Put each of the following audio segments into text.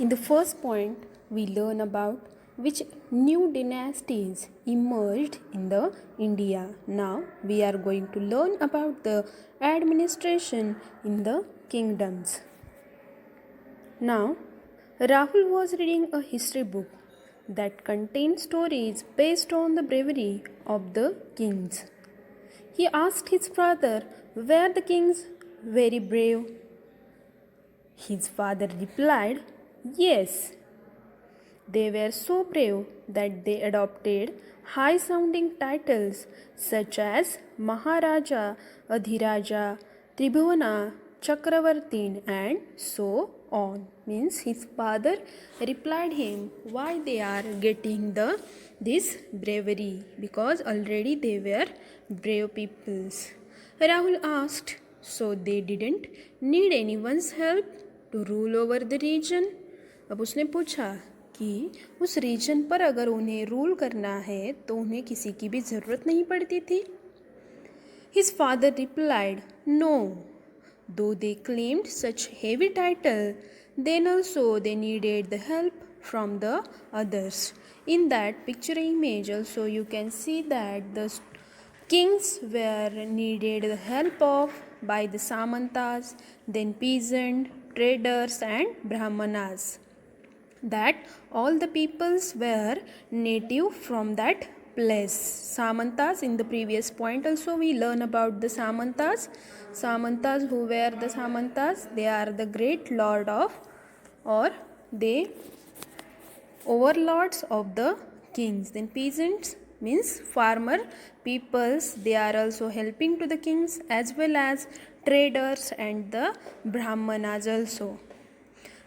In the first point, we learn about which new dynasties emerged in the India. Now we are going to learn about the administration in the kingdoms. Now Rahul was reading a history book that contained stories based on the bravery of the kings. He asked his father, were the kings very brave? His father replied, yes, they were so brave that they adopted high sounding titles such as Maharaja, Adhiraja, Tribhuvana, Chakravartin, and so on. Means his father replied him why they are getting this bravery, because already they were brave peoples. Rahul asked, so they didn't need anyone's help to rule over the region? अब उसने पूछा कि उस reason पर अगर उन्हें rule करना है तो उन्हें किसी की भी ज़रूरत नहीं पड़ती थी. His father replied, no, though they claimed such heavy title, then also they needed the help from the others. In that picture image also you can see that the kings were needed the help of by the Samantas, then peasant, traders and Brahmanas. That all the peoples were native from that place. Samantas, in the previous point also we learn about the Samantas. Samantas, who were the Samantas? They are the great lord of, or they overlords of the kings. Then peasants means farmer peoples, they are also helping to the kings, as well as traders and the Brahmanas also.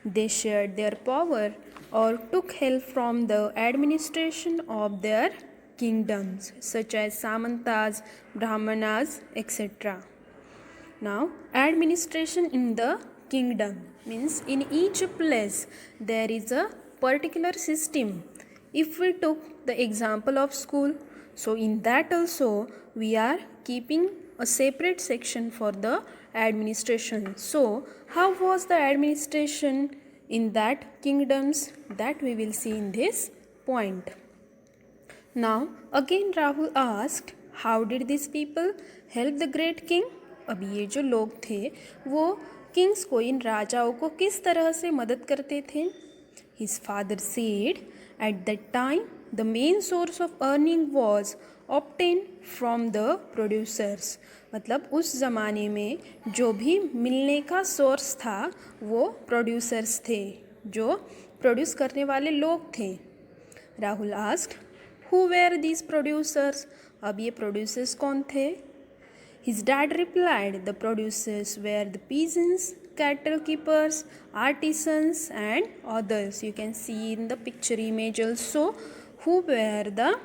They shared their power or took help from the administration of their kingdoms, such as Samantas, Brahmanas, etc. Now, administration in the kingdom means in each place there is a particular system. If we took the example of school, so in that also we are keeping a separate section for the administration. So, how was the administration in that kingdoms? That we will see in this point. Now, again Rahul asked, how did these people help the great king? अब ये जो लोग थे वो Kings को, इन राजाओं को किस तरह से मदद करते थे? His father said, at that time the main source of earning was obtained from the producers. मतलब उस ज़माने में जो भी मिलने का सोर्स था वो प्रोड्यूसर्स थे, जो प्रोड्यूस करने वाले लोग थे. Rahul asked, who were these producers? अब ये प्रोड्यूसर्स कौन थे? His dad replied, the producers were the peasants, cattle keepers, artisans and others. You can see in the picture image also who were the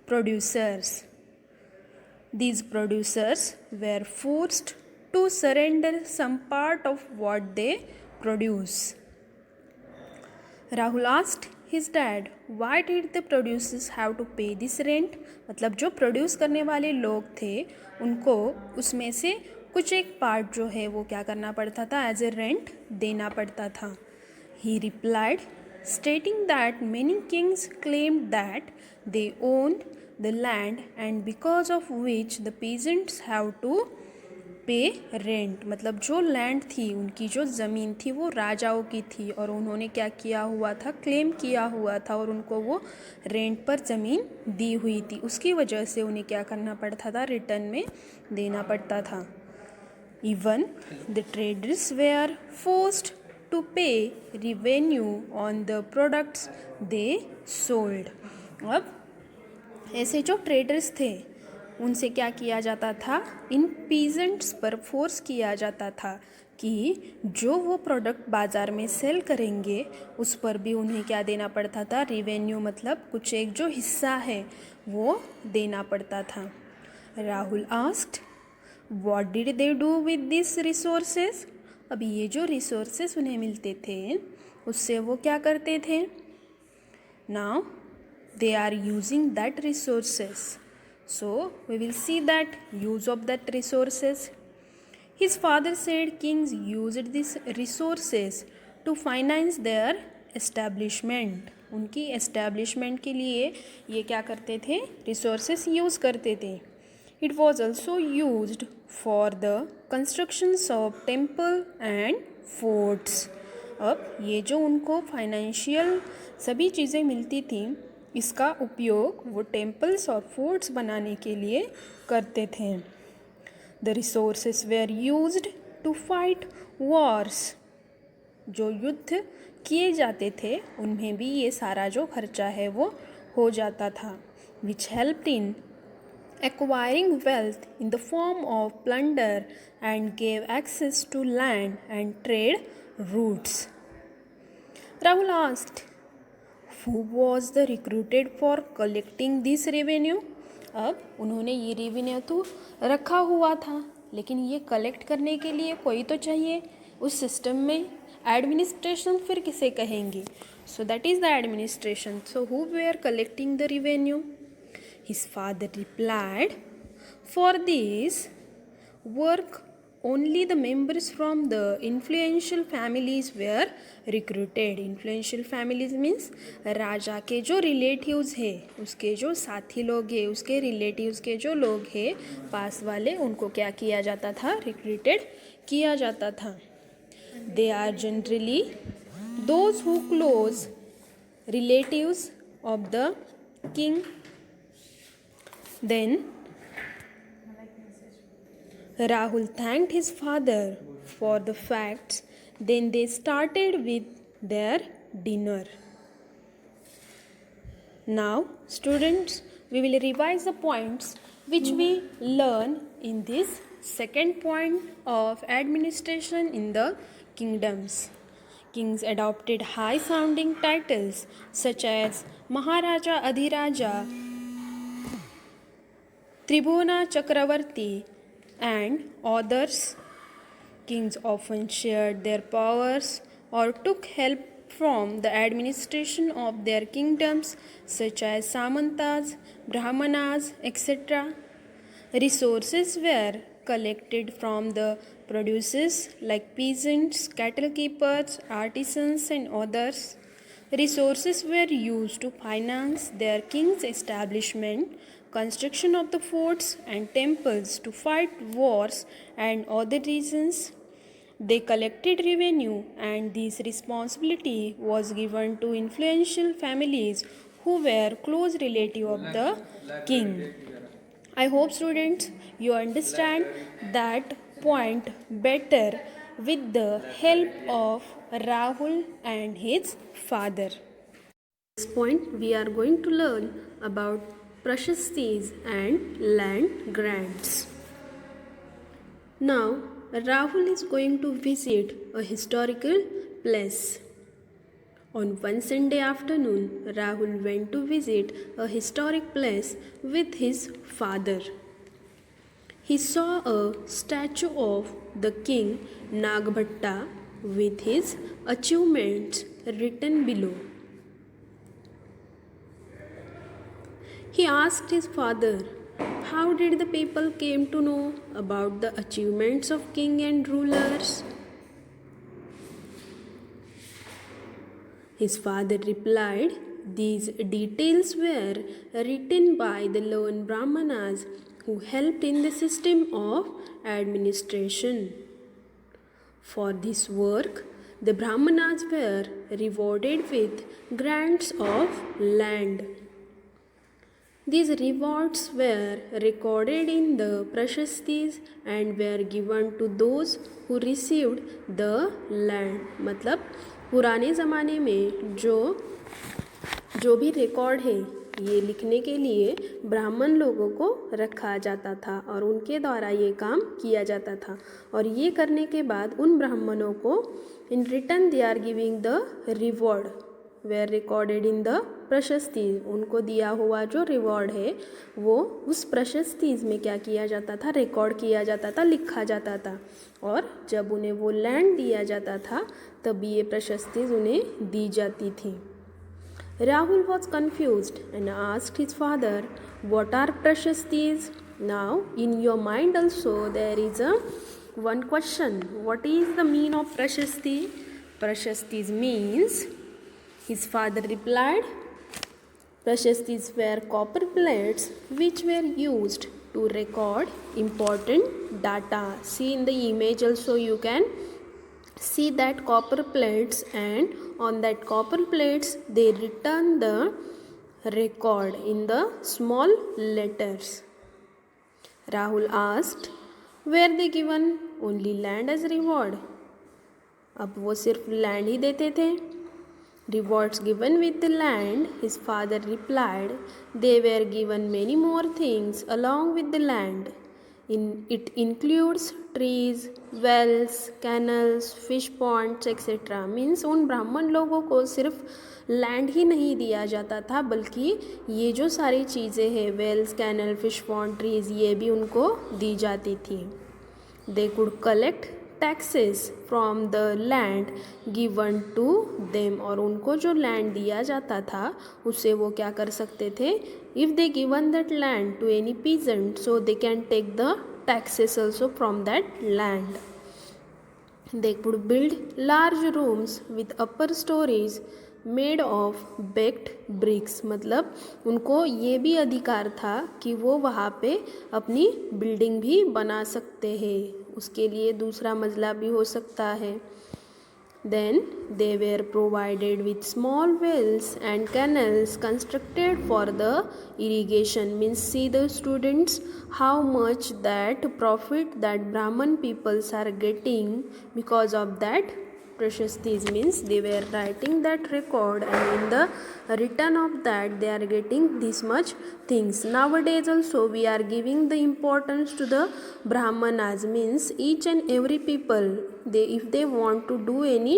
producers. These producers were forced to surrender some part of what they produce. Rahul asked his dad, why did the producers have to pay this rent? मतलब जो produce करने वाले लोग थे उनको उसमें से कुछ एक पार्ट जो है वो क्या करना पड़ता था, एज ए रेंट देना पड़ता था. He replied, stating that many kings claimed that they owned the land and because of which the peasants have to पे रेंट. मतलब जो लैंड थी, उनकी जो ज़मीन थी वो राजाओं की थी और उन्होंने क्या किया हुआ था, क्लेम किया हुआ था और उनको वो रेंट पर ज़मीन दी हुई थी. उसकी वजह से उन्हें क्या करना पड़ता था, रिटर्न में देना पड़ता था. Even the traders were forced to pay revenue on the products they sold. अब ऐसे जो ट्रेडर्स थे उनसे क्या किया जाता था, इन पीजेंट्स पर फोर्स किया जाता था कि जो वो प्रोडक्ट बाज़ार में सेल करेंगे उस पर भी उन्हें क्या देना पड़ता था, रेवेन्यू, मतलब कुछ एक जो हिस्सा है वो देना पड़ता था. Rahul asked, what did they do with this resources? अब ये जो रिसोर्सेज उन्हें मिलते थे उससे वो क्या करते थे? Now they are using that resources. So, we will see that use of that resources. His father said kings used these resources to finance their establishment, उनकी एस्टैब्लिशमेंट के लिए ये क्या करते थे, रिसोर्सेस यूज़ करते थे. It was also used for the constructions of temple and forts. अब ये जो उनको फाइनेंशियल सभी चीज़ें मिलती थी, इसका उपयोग वो टेम्पल्स और फोर्ट्स बनाने के लिए करते थे. The resources were used to fight wars. जो युद्ध किए जाते थे उनमें भी ये सारा जो खर्चा है वो हो जाता था. Which helped in acquiring wealth in the form of plunder and gave access to land and trade routes. Rahul asked, who was the recruited for collecting this revenue? अब उन्होंने ये रेवेन्यू तो रखा हुआ था, लेकिन ये कलेक्ट करने के लिए कोई तो चाहिए उस सिस्टम में. एडमिनिस्ट्रेशन फिर किसे कहेंगे? So that is the administration. So who were collecting the revenue? His father replied, for this work only the members from the influential families were recruited. Influential families means राजा के जो relatives है, उसके जो साथी लोग हैं, उसके रिलेटिव्स के जो लोग हैं पास वाले, उनको क्या किया जाता था, रिक्रूटेड किया जाता था. They are generally those who close relatives of the king. Then Rahul thanked his father for the facts. Then they started with their dinner. Now, students, we will revise the points which we learn in this second point of administration in the kingdoms. Kings adopted high-sounding titles such as Maharaja Adhiraja, Tribhuna Chakravarti, and others. Kings often shared their powers or took help from the administration of their kingdoms, such as Samantas, Brahmanas, etc. Resources were collected from the producers like peasants, cattle keepers, artisans, and others. Resources were used to finance their king's establishment, construction of the forts and temples, to fight wars and other reasons. They collected revenue, and this responsibility was given to influential families who were close relatives of the king. I hope, students, you understand that point better with the help of Rahul and his father. This point we are going to learn about prashastis and land grants. Now, Rahul is going to visit a historical place. On one Sunday afternoon, Rahul went to visit a historic place with his father. He saw a statue of the king Nagbhatta with his achievements written below. He asked his father, how did the people came to know about the achievements of king and rulers? His father replied, these details were written by the learned Brahmanas who helped in the system of administration. For this work, the Brahmanas were rewarded with grants of land. These rewards were recorded in the prashastis and were given to those who received the land. मतलब पुराने ज़माने में जो भी record है ये लिखने के लिए ब्राह्मण लोगों को रखा जाता था और उनके द्वारा ये काम किया जाता था. और ये करने के बाद उन ब्राह्मणों को in return they are giving the reward were recorded in the prashasti. उनको दिया हुआ जो रिवॉर्ड है वो उस प्रशस्तिज में क्या किया जाता था, रिकॉर्ड किया जाता था, लिखा जाता था. और जब उन्हें वो लैंड दिया जाता था तभी ये प्रशस्तिज उन्हें दी जाती थी. Rahul was confused and asked his father, what are prashastis? Now in your mind also there is one question. What is the meaning of prashasti? Prashastis means His father replied, Prashastis were copper plates which were used to record important data. See in the image also you can see that copper plates, and on that copper plates they written the record in the small letters. Rahul asked, were they given only land as reward? अब वो सिर्फ land ही देते थे. Rewards given with the land, his father replied, they were given many more things along with the land. It includes trees, wells, canals, fish ponds, etc. Means उन ब्राह्मण लोगों को सिर्फ लैंड ही नहीं दिया जाता था, बल्कि ये जो सारी चीज़ें हैं, wells, canal, fish pond, trees, ये भी उनको दी जाती थी. They could collect taxes from the land given to them, और उनको जो लैंड दिया जाता था उससे वो क्या कर सकते थे, if they given that land to any peasant so they can take the taxes also from that land. They could build large rooms with upper stories made of baked bricks, मतलब उनको ये भी अधिकार था कि वो वहाँ पे अपनी बिल्डिंग भी बना सकते हैं, उसके लिए दूसरा मंजिला भी हो सकता है. Then they were provided with small wells and canals constructed for the irrigation. Means see the students how much that profit that Brahman peoples are getting because of that precious things. Means they were writing that record, and in the return of that they are getting this much things. Nowadays also we are giving the importance to the Brahmanas. Means each and every people, they if they want to do any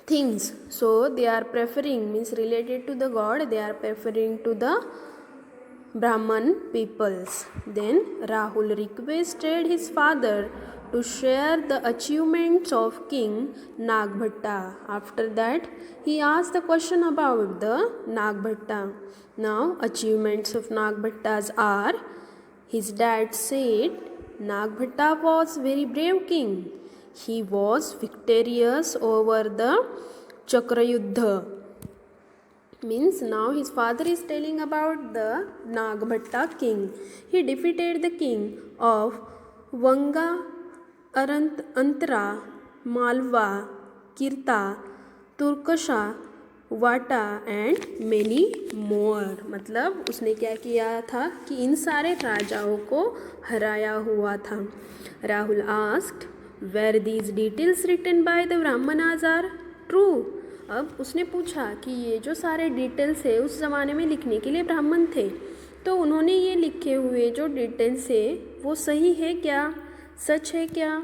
things, so they are preferring, means related to the god, they are preferring to the Brahman peoples. Then Rahul requested his father to share the achievements of King Nagbhatta. After that, he asked the question about the Nagbhatta. Now, achievements of Nagbhattas are, his dad said, Nagbhatta was very brave king. He was victorious over the Chakrayuddha. Means now his father is telling about the Nagbhatta king. He defeated the king of Vanga, Antara, Malwa, Kirta, Turkasha, वाटा and many more. मतलब उसने क्या किया था कि इन सारे राजाओं को हराया हुआ था. Rahul asked, were these details written by the Brahmanas are true. अब उसने पूछा कि ये जो सारे डिटेल्स है उस ज़माने में लिखने के लिए ब्राह्मण थे, तो उन्होंने ये लिखे हुए जो डिटेल्स है वो सही है क्या, सच है क्या.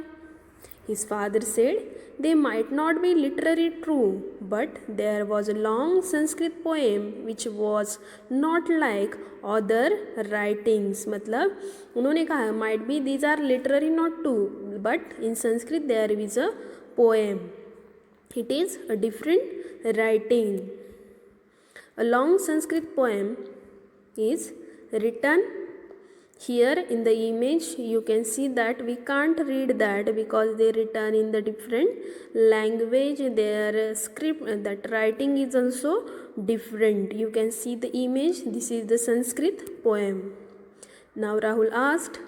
His father said, they might not be literally true, but there was a long Sanskrit poem which was not like other writings. मतलब उन्होंने कहा might be these are literary not true, but in Sanskrit there is a poem. It is a different writing. A long Sanskrit poem is written. Here in the image you can see that we can't read that because they written in the different language. Their script, that writing is also different. You can see the image. This is the Sanskrit poem. Now Rahul asked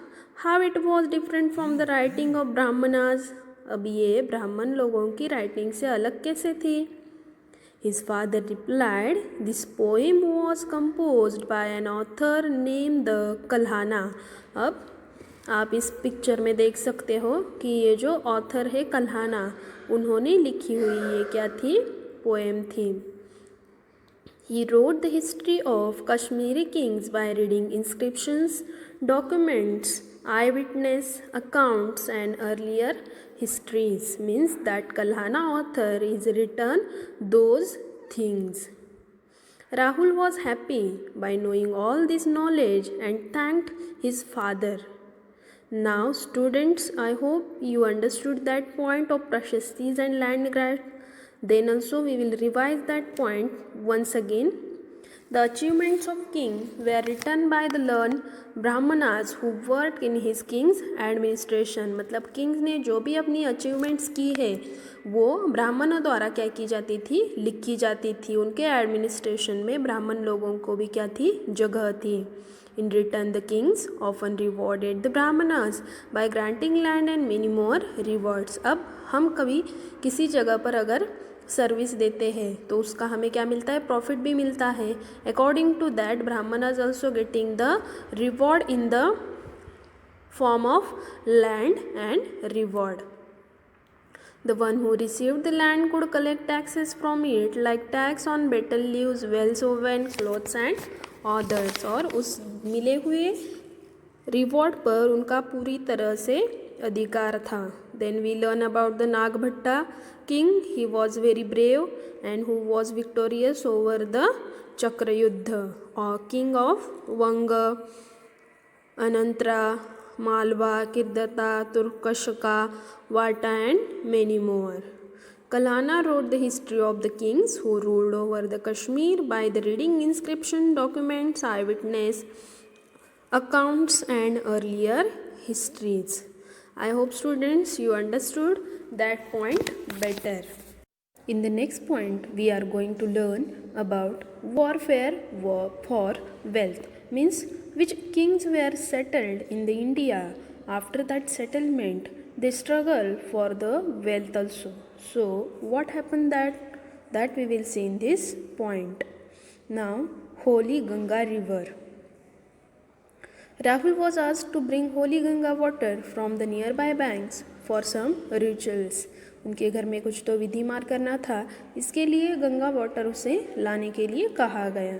how it was different from the writing of Brahmanas. अब ये ब्राह्मण लोगों की writing से अलग कैसे थी. His father replied, this poem was composed by an author named the Kalhana. अब आप इस पिक्चर में देख सकते हो कि ये जो ऑथर है कल्हाना, उन्होंने लिखी हुई ये क्या थी, पोएम थी. He wrote the history of Kashmiri kings by reading inscriptions, documents, eyewitness accounts and earlier histories. Means that Kalhana author is written those things. Rahul was happy by knowing all this knowledge and thanked his father. Now students, I hope you understood that point of Prashastis and land grant. Then also we will revise that point once again. The achievements of king were written by the learned brahmanas who worked in his king's administration. मतलब Kings ने जो भी अपनी achievements की है वो ब्राह्मणों द्वारा क्या की जाती थी, लिखी जाती थी. उनके एडमिनिस्ट्रेशन में ब्राह्मण लोगों को भी क्या थी, जगह थी. In return, the kings often rewarded the brahmanas by granting land and many more rewards. अब हम कभी किसी जगह पर अगर सर्विस देते हैं तो उसका हमें क्या मिलता है, प्रॉफिट भी मिलता है. According to that Brahmanas also getting the reward in the form of land and reward. The one who received the land could collect taxes from it like tax on betel leaves, well woven clothes and others. और उस मिले हुए reward पर उनका पूरी तरह से अधिकार था. Then we learn about the Nagbhatta king. He was very brave and who was victorious over the Chakrayuddha, or king of Vanga, Anantara, Malwa, Kirdata, Turkashaka, Vata and many more. Kalhana wrote the history of the kings who ruled over the Kashmir by the reading inscription, documents, eyewitness accounts and earlier histories. I hope students you understood that point better. In the next point we are going to learn about warfare for wealth, means which kings were settled in the India. After that settlement they struggle for the wealth also. So what happened, that we will see in this point. Now Holy Ganga river. Rahul was asked to bring holy Ganga water from the nearby banks for some rituals. उनके घर में कुछ तो विधि मार करना था, इसके लिए गंगा वाटर उसे लाने के लिए कहा गया.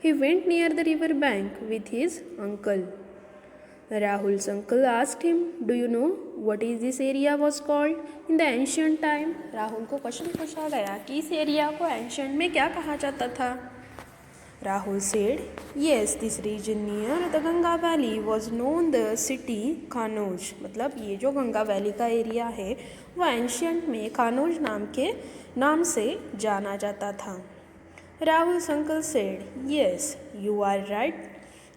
He went near the river bank with his uncle. Rahul's uncle asked him, "Do you know what is this area was called in the ancient time?" Rahul को क्वेश्चन पूछा गया कि इस एरिया को एंशियंट में क्या कहा जाता था. Rahul said, "Yes, this region near the Ganga Valley was known the city Kanauj." मतलब ये जो गंगा वैली का एरिया है वो एंशियंट में कानौज नाम से जाना जाता था. Rahul's uncle said, "Yes, you are right.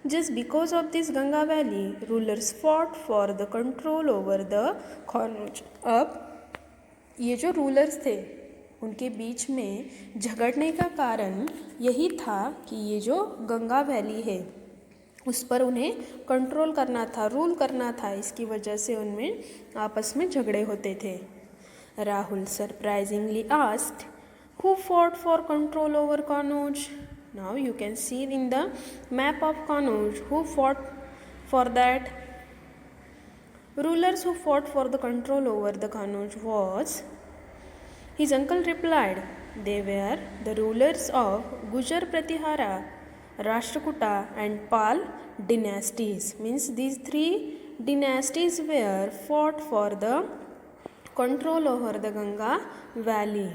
Just because of this Ganga Valley, rulers fought for the control over the Kanauj." अब ये जो रूलर्स थे उनके बीच में झगड़ने का कारण यही था कि ये जो गंगा वैली है उस पर उन्हें कंट्रोल करना था, रूल करना था. इसकी वजह से उनमें आपस में झगड़े होते थे. Rahul surprisingly asked, "Who fought for control over Kanauj?" Now you can see in the map of Kanauj who fought for that. Rulers who fought for the control over the Kanauj was. His uncle replied, "They were the rulers of Gujar Pratihara, Rashtrakuta and Pal dynasties." Means these three dynasties were fought for the control over the Ganga valley.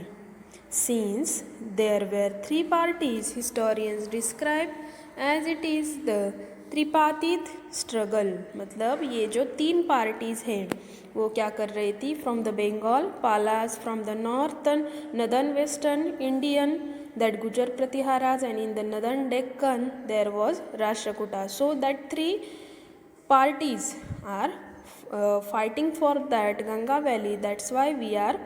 Since there were three parties, historians describe as it is the tripartite struggle. मतलब ये जो तीन parties हैं वो क्या कर रही थी, from the Bengal Palas, from the northern western Indian that Gujar Pratiharas, and in the northern Deccan there was Rashtrakuta. So that three parties are fighting for that Ganga valley. That's why we are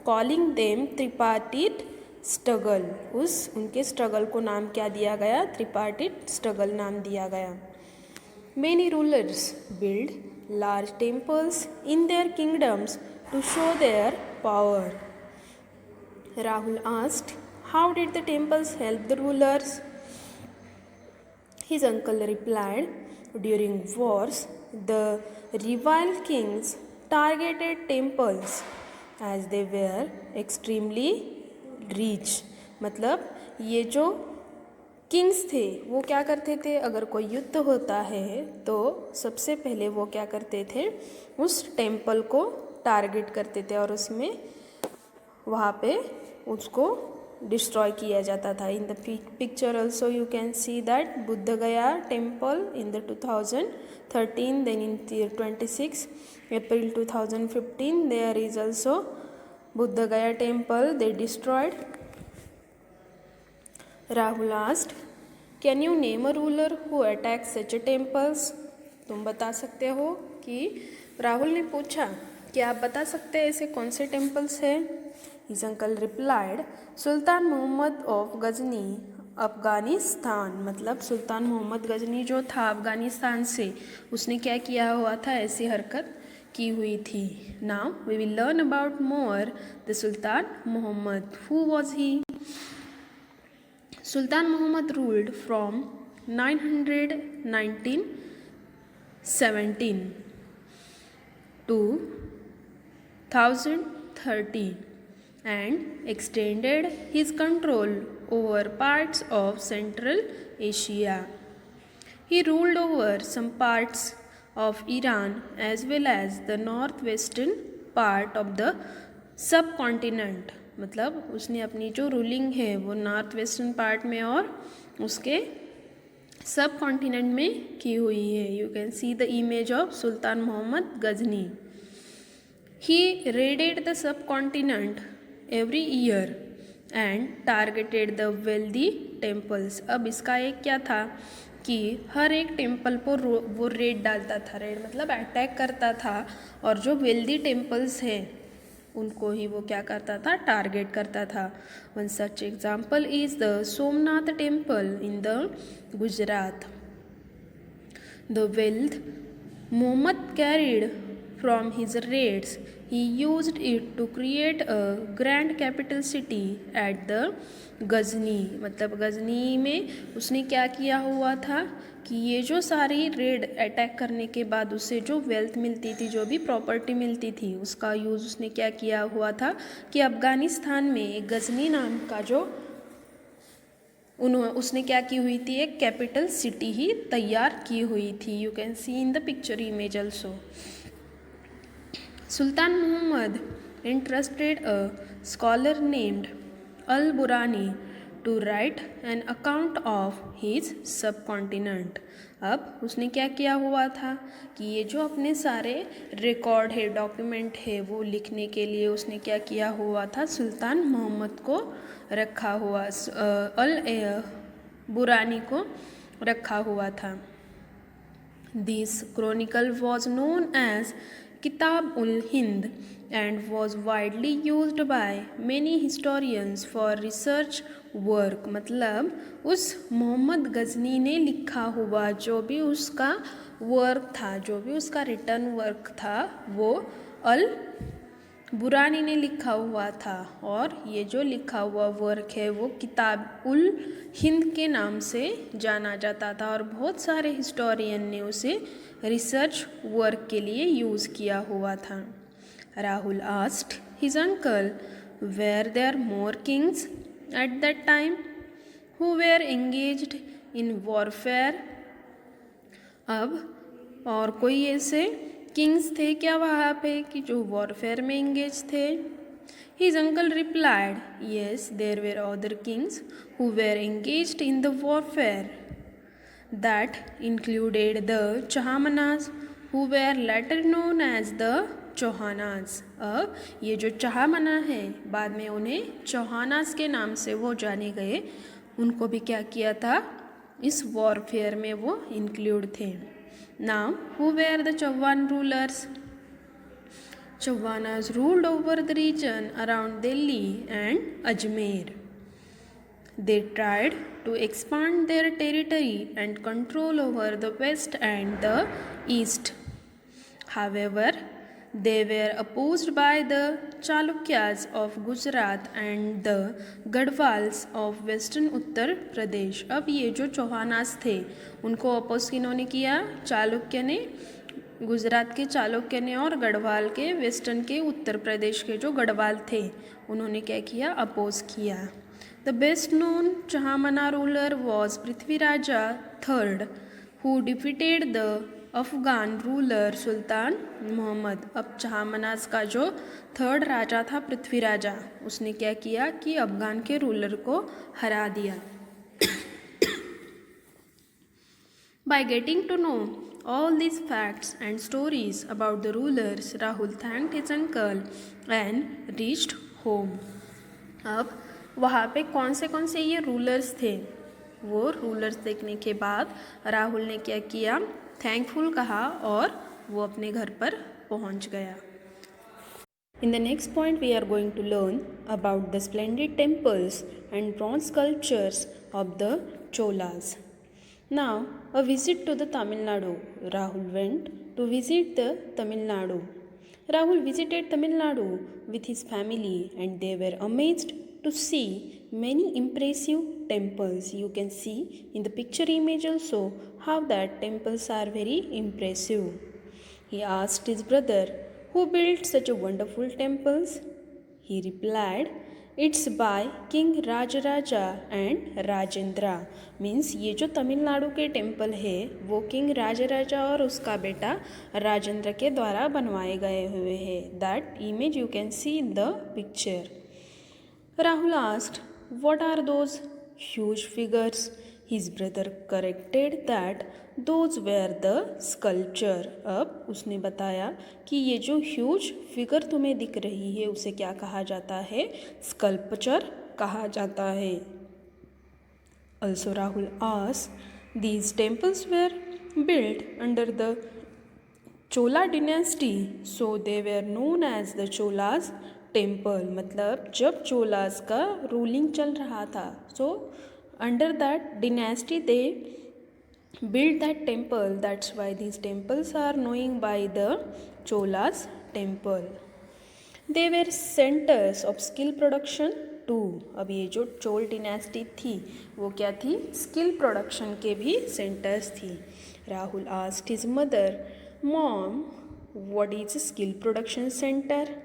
calling them tripartite struggle. उस उनके struggle को नाम क्या दिया गया, त्रिपार्टिट struggle नाम दिया गया. Many rulers built large temples in their kingdoms to show their power. Rahul asked, "How did the temples help the rulers?" His uncle replied, "During wars, the rival kings targeted temples as they were extremely rich." मतलब ये जो Kings थे वो क्या करते थे, अगर कोई युद्ध होता है तो सबसे पहले वो क्या करते थे, उस टेम्पल को टारगेट करते थे और उसमें वहाँ पे उसको डिस्ट्रॉय किया जाता था. In the picture also you can see that Bodh Gaya temple in the 2013, then in 26 April 2015 there is also Buddha Gaya temple they destroyed. Rahul asked, can you name a ruler who attack such temples? तुम बता सकते हो कि राहुल ने पूछा कि आप बता सकते हैं ऐसे कौन से टेम्पल्स हैं? His uncle replied, Sultan Muhammad of Ghazni, Afghanistan. मतलब सुल्तान मोहम्मद गजनी जो था अफगानिस्तान से, उसने क्या किया हुआ था, ऐसी हरकत की हुई थी। Now we will learn about more the Sultan Muhammad. Who was he? Sultan Muhammad ruled from 917 to 1013 and extended his control over parts of Central Asia. He ruled over some parts of Iran as well as the northwestern part of the subcontinent. मतलब उसने अपनी जो ruling है वो north western part में और उसके सब कॉन्टिनेंट में की हुई है। You can see the image of Sultan Muhammad Ghazni. He raided the subcontinent every year and targeted the wealthy temples. अब इसका एक क्या था कि हर एक टेम्पल पर वो रेड डालता था। रेड मतलब अटैक करता था, और जो वेल्दी टेम्पल्स हैं उनको ही वो क्या करता था, टारगेट करता था। One such example is the Somnath temple in the Gujarat. The wealth Muhammad carried from his raids, he used it to create a grand capital city at the Ghazni. मतलब गजनी में उसने क्या किया हुआ था कि ये जो सारी रेड अटैक करने के बाद उसे जो वेल्थ मिलती थी, जो भी प्रॉपर्टी मिलती थी, उसका यूज़ उसने क्या किया हुआ था कि अफ़गानिस्तान में एक गजनी नाम का जो उसने क्या की हुई थी, एक कैपिटल सिटी ही तैयार की हुई थी। You can see in the picture image also. Sultan Muhammad entrusted a scholar named Al-Burani to write an account of his subcontinent. अब उसने क्या किया हुआ था कि ये जो अपने सारे रिकॉर्ड है, डॉक्यूमेंट है, वो लिखने के लिए उसने क्या किया हुआ था, सुल्तान मोहम्मद को रखा हुआ, अल बुरानी को रखा हुआ था। This chronicle was known as Kitab ul Hind and was widely used by many historians for research work। मतलब उस मोहम्मद गजनी ने लिखा हुआ जो भी उसका वर्क था, जो भी उसका रिटर्न वर्क था, वो अल बुरानी ने लिखा हुआ था। और ये जो लिखा हुआ वर्क है वो किताब उल हिंद के नाम से जाना जाता था, और बहुत सारे हिस्टोरियन ने उसे रिसर्च वर्क के लिए यूज़ किया हुआ था। Rahul asked his uncle, were there more kings at that time who were engaged in warfare? अब और कोई ऐसे किंग्स थे क्या वहाँ पे कि जो वॉरफेयर में एंगेज थे? His uncle replied, yes, there were other kings who were engaged in the warfare. That included the Chahamanas, who were later known as the चौहानास। अब ये जो चहामना है, बाद में उन्हें चौहानास के नाम से वो जाने गए, उनको भी क्या किया था, इस वॉरफेयर में वो इंक्लूड थे। Now who were the Chauhan rulers? Chauhanas ruled over the region around Delhi and Ajmer. They tried to expand their territory and control over the west and the east. However, they were opposed by the Chalukyas of Gujarat and the Gadwals of western Uttar Pradesh. अब ये जो चौहानास थे उनको oppose किन्होंने किया? चालुक्य ने, गुजरात के चालुक्य ने, और गढ़वाल के वेस्टर्न के उत्तर प्रदेश के जो गढ़वाल थे उन्होंने क्या किया? अपोज किया। The best known Chahamana ruler was Prithviraja III, who defeated the Afghan ruler Sultan Mohammad. अब चहामनास का जो थर्ड राजा था पृथ्वीराजा, उसने क्या किया कि अफ़गान के रूलर को हरा दिया। By getting to know all these facts and stories about the rulers, Rahul thanked his uncle and reached home. अब वहाँ पे कौन से ये रूलर्स थे वो रूलर्स देखने के बाद राहुल ने क्या किया, थैंकफुल कहा और वो अपने घर पर पहुंच गया. In the next point, we are going to learn about the splendid temples and bronze sculptures of the Cholas. Now, a visit to the Tamil Nadu. Rahul went to visit the Tamil Nadu. Rahul visited Tamil Nadu with his family and they were amazed to see many impressive temples. You can see in the picture image also how that temples are very impressive. He asked his brother, "Who built such a wonderful temples?" He replied, "It's by King Rajaraja and Rajendra." Means ये जो तमिलनाडु के temple है वो king Rajaraja और उसका बेटा राजेंद्र के द्वारा बनवाए गए हुए हैं. That image you can see in the picture. Rahul asked, "What are those huge figures?" His brother corrected that those were the sculpture. अब उसने बताया कि ये जो huge figure तुम्हें दिख रही है उसे क्या कहा जाता है, sculpture कहा जाता है. Also Rahul asked, these temples were built under the Chola dynasty, so they were known as the Cholas temple. मतलब जब चोलास का रूलिंग चल रहा था, so under that dynasty they build that temple. That's why these temples are knowing by the Cholas temple. They were centres of skill production too. अब ये जो Chola dynasty थी वो क्या थी, स्किल प्रोडक्शन के भी सेंटर्स थी. Rahul asked his mother, "mom, what is skill production centre?"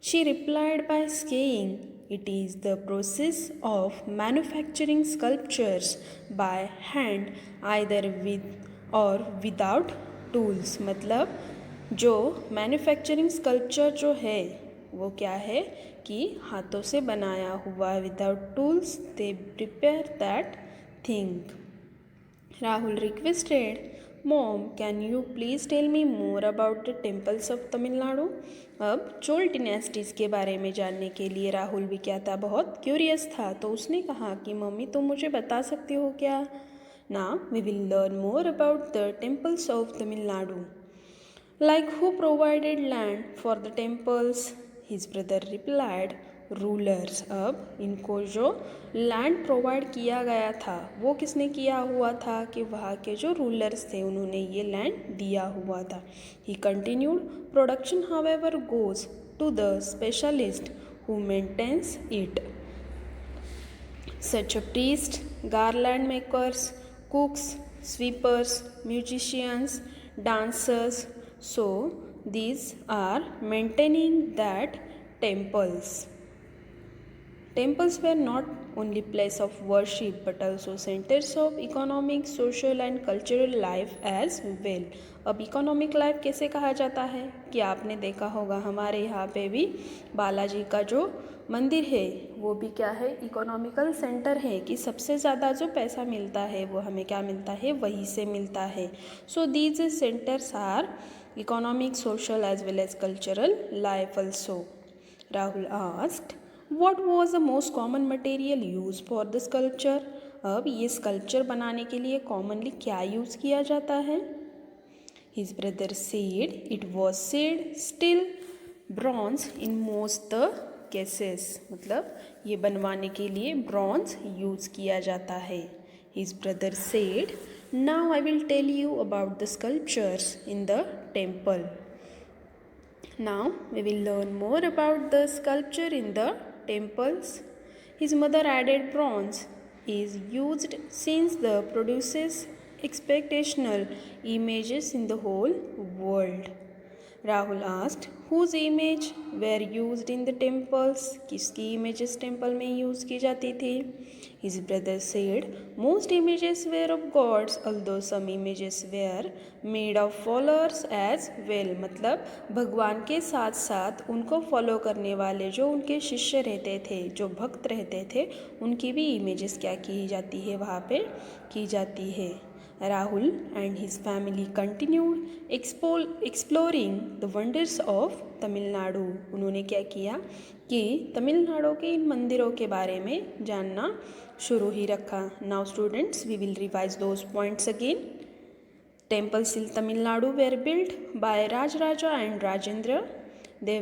She replied by saying, "It is the process of manufacturing sculptures by hand, either with or without tools." मतलब जो manufacturing sculpture जो है वो क्या है कि हाथों से बनाया हुआ, without tools they prepare that thing. Rahul requested, "Mom, can you please tell me more about the temples of Tamil Nadu?" अब चोल डिनेस्टीज़ के बारे में जानने के लिए राहुल भी क्या था, बहुत क्यूरियस था. तो उसने कहा कि मम्मी तुम मुझे बता सकते हो क्या. Now we will learn more about the temples of Tamil Nadu. Like who provided land for the temples? His brother replied, rulers. अब इनको जो लैंड प्रोवाइड किया गया था वो किसने किया हुआ था कि वहाँ के जो रूलर्स थे उन्होंने ये लैंड दिया हुआ था. He continued, production however goes to the specialist who maintains it, such a priest, garland makers, cooks, sweepers, musicians, dancers. So these are maintaining that temples. Temples were not only place of worship but also centers of economic, social and cultural life as well. अब economic life कैसे कहा जाता है कि आपने देखा होगा हमारे यहाँ पे भी बालाजी का जो मंदिर है वो भी क्या है, इकोनॉमिकल सेंटर है कि सबसे ज़्यादा जो पैसा मिलता है वो हमें क्या मिलता है, वहीं से मिलता है. So these centres are economic, social as well as cultural life also. Rahul asked, What was the most common material used for the sculpture? अब ये स्कल्पचर बनाने के लिए कॉमनली क्या यूज़ किया जाता है. His brother said it was said still bronze in most the cases. मतलब ये बनवाने के लिए ब्रॉन्ज यूज़ किया जाता है. His brother said, "Now I will tell you about the sculptures in the temple." Now we will learn more about the sculpture in the temples. His mother added bronze is used since the produces expectational images in the whole world. Rahul asked, whose image were used in the temples? किसकी images temple में use की जाती थी? His brother said, most images were of gods, although some images were made of followers as well. मतलब भगवान के साथ साथ उनको फॉलो करने वाले जो उनके शिष्य रहते थे, जो भक्त रहते थे, उनकी भी इमेजेस क्या की जाती है, वहाँ पे की जाती है. Rahul and his family continued exploring the wonders of Tamil Nadu. उन्होंने क्या किया कि तमिलनाडु के इन मंदिरों के बारे में जानना शुरू ही रखा. Now students, we will revise those points again. Temples in Tamil Nadu were built by Rajaraja and Rajendra. They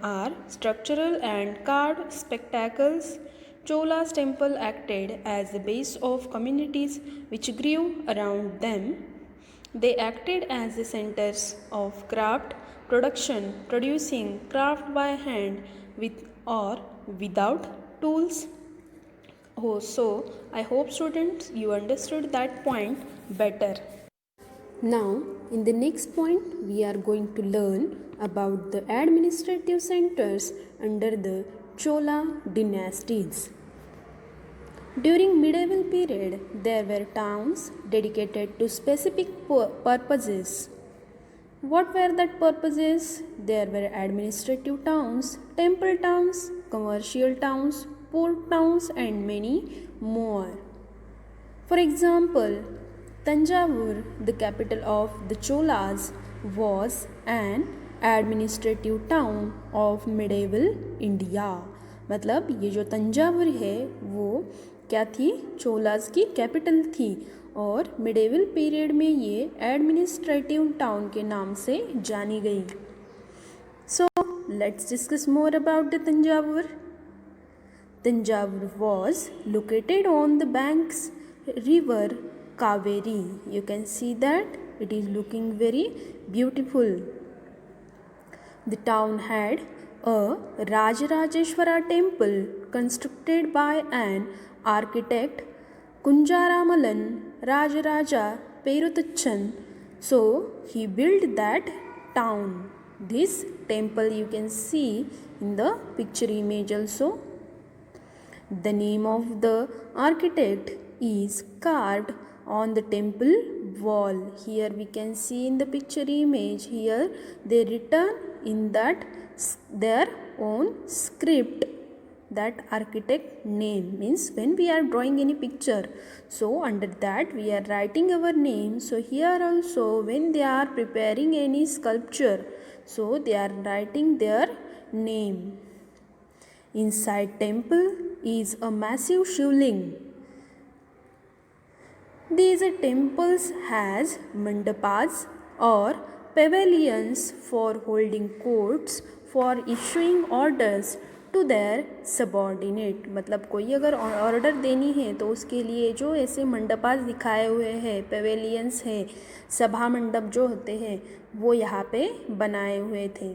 are structural and carved spectacles. Chola's temple acted as the base of communities which grew around them. They acted as the centers of craft production, producing craft by hand with or without tools. Oh, so I hope students you understood that point better. Now, in the next point, we are going to learn about the administrative centers under the Chola dynasties. During medieval period, there were towns dedicated to specific purposes. What were that purposes? There were administrative towns, temple towns, commercial towns, port towns, and many more. For example, Tanjavur, the capital of the Cholas, was an administrative town of medieval India. मतलब ये जो तंजावुर है वो क्या थी? चोलास की capital थी और मिडेवल पीरियड में ये एडमिनिस्ट्रेटिव टाउन के नाम से जानी गई. So let's discuss more about the Tanjavur. Tanjavur was located on the banks river Kaveri. You can see that it is looking very beautiful. The town had a Rajarajeshwara temple constructed by an architect Kunjaramalan Rajaraja Perutachan. So he built that town. This temple you can see in the picture image also. The name of the architect is carved on the temple wall. Here we can see in the picture image, here they written in that their own script that architect name. Means when we are drawing any picture, so under that we are writing our name. So here also when they are preparing any sculpture, so they are writing their name. Inside temple is a massive shivling. These temples has mandapas or pavilions for holding courts for issuing orders to their subordinate. मतलब कोई अगर order देनी है तो उसके लिए जो ऐसे मंडपास दिखाए हुए हैं, पेवेलियंस है, सभा मंडप जो होते हैं वो यहाँ पे बनाए हुए थे.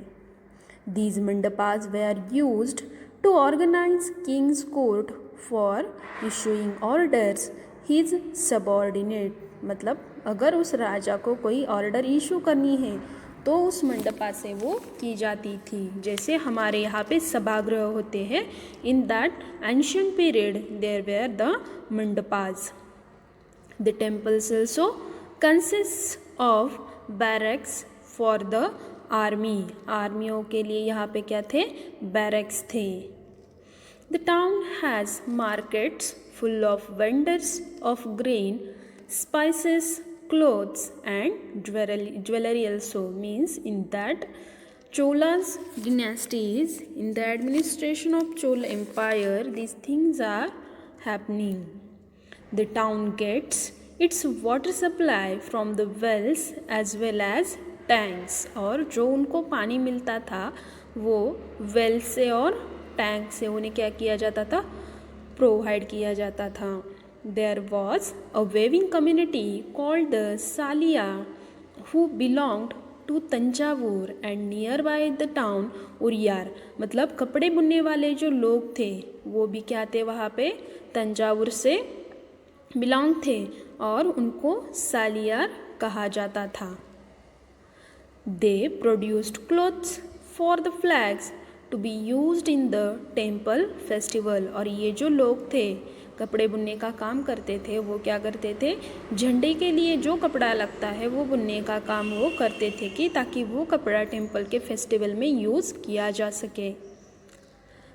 These mandapas were used to organize king's court for issuing orders his subordinate. मतलब अगर उस राजा को कोई ऑर्डर इशू करनी है तो उस मंडपा से वो की जाती थी. जैसे हमारे यहाँ पे सभागृह होते हैं, in that ancient period there were the mandapas. The temples also consist of barracks for the army. आर्मियों के लिए यहाँ पे क्या थे? बैरक्स थे. The town has markets full of vendors of grain, spices, clothes and jewelry also. Means in that Chola's dynasties, in the administration of Chola empire, these things are happening. The town gets its water supply from the wells as well as tanks. और जो उनको पानी मिलता था वो well से और tank से उन्हें क्या किया जाता था? प्रोवाइड किया जाता था. There was a weaving community called the Salia who belonged to Tanjavur and nearby the town Uriyar. मतलब कपड़े बुनने वाले जो लोग थे वो भी क्या थे? वहाँ पे तंजावुर से बिलोंग थे और उनको सालियार कहा जाता था. They produced clothes for the flags to be used in the temple festival. और ये जो लोग थे कपड़े बुनने का काम करते थे वो क्या करते थे? झंडे के लिए जो कपड़ा लगता है वो बुनने का काम वो करते थे कि ताकि वो कपड़ा टेम्पल के फेस्टिवल में यूज़ किया जा सके.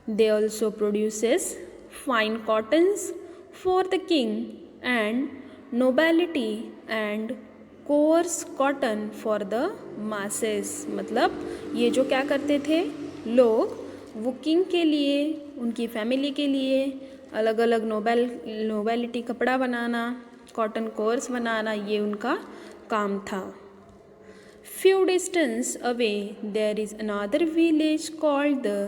They also produces fine cottons for the king and nobility and coarse cotton for the masses. मतलब ये जो क्या करते थे लोग, वो किंग के लिए, उनकी फैमिली के लिए अलग अलग नोबेलिटी कपड़ा बनाना, कॉटन कोर्स बनाना, ये उनका काम था. Few distance away there is another village called the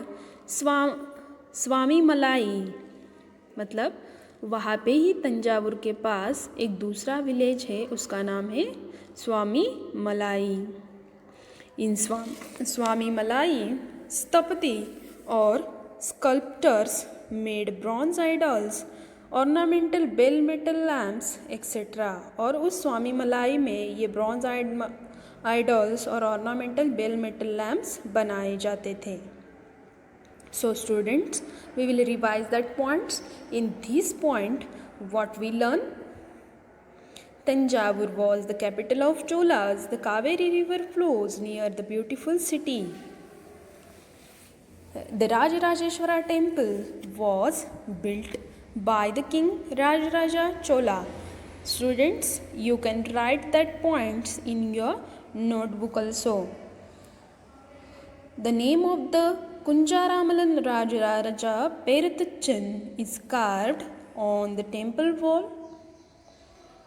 स्वामी मलाई. मतलब वहाँ पे ही तंजावुर के पास एक दूसरा विलेज है, उसका नाम है स्वामी मलाई. इन स्वामी मलाई स्थपति और sculptors made bronze idols, ornamental bell metal lamps etcetera. और उस स्वामी मलाई में ये ब्रॉन्ज आइडल्स और ऑर्नामेंटल बेल मेटल लैम्प्स बनाए जाते थे. So students, we will revise that points. In this point, what we learn? Tanjavur was the capital of Cholas. The Kaveri river flows near the beautiful city. The Rajarajeshwara temple was built by the king Rajaraja Chola. Students, you can write that points in your notebook also. The name of the Kunjaramalan Rajaraja Peruthachan is carved on the temple wall.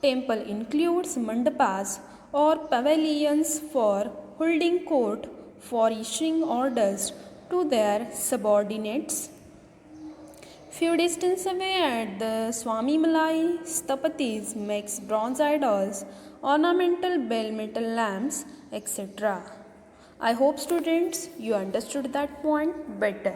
Temple includes mandapas or pavilions for holding court, for issuing orders to their subordinates. Few distance away at the Swami Malai, Sthapatis makes bronze idols, ornamental bell metal lamps, etc. I hope students you understood that point better.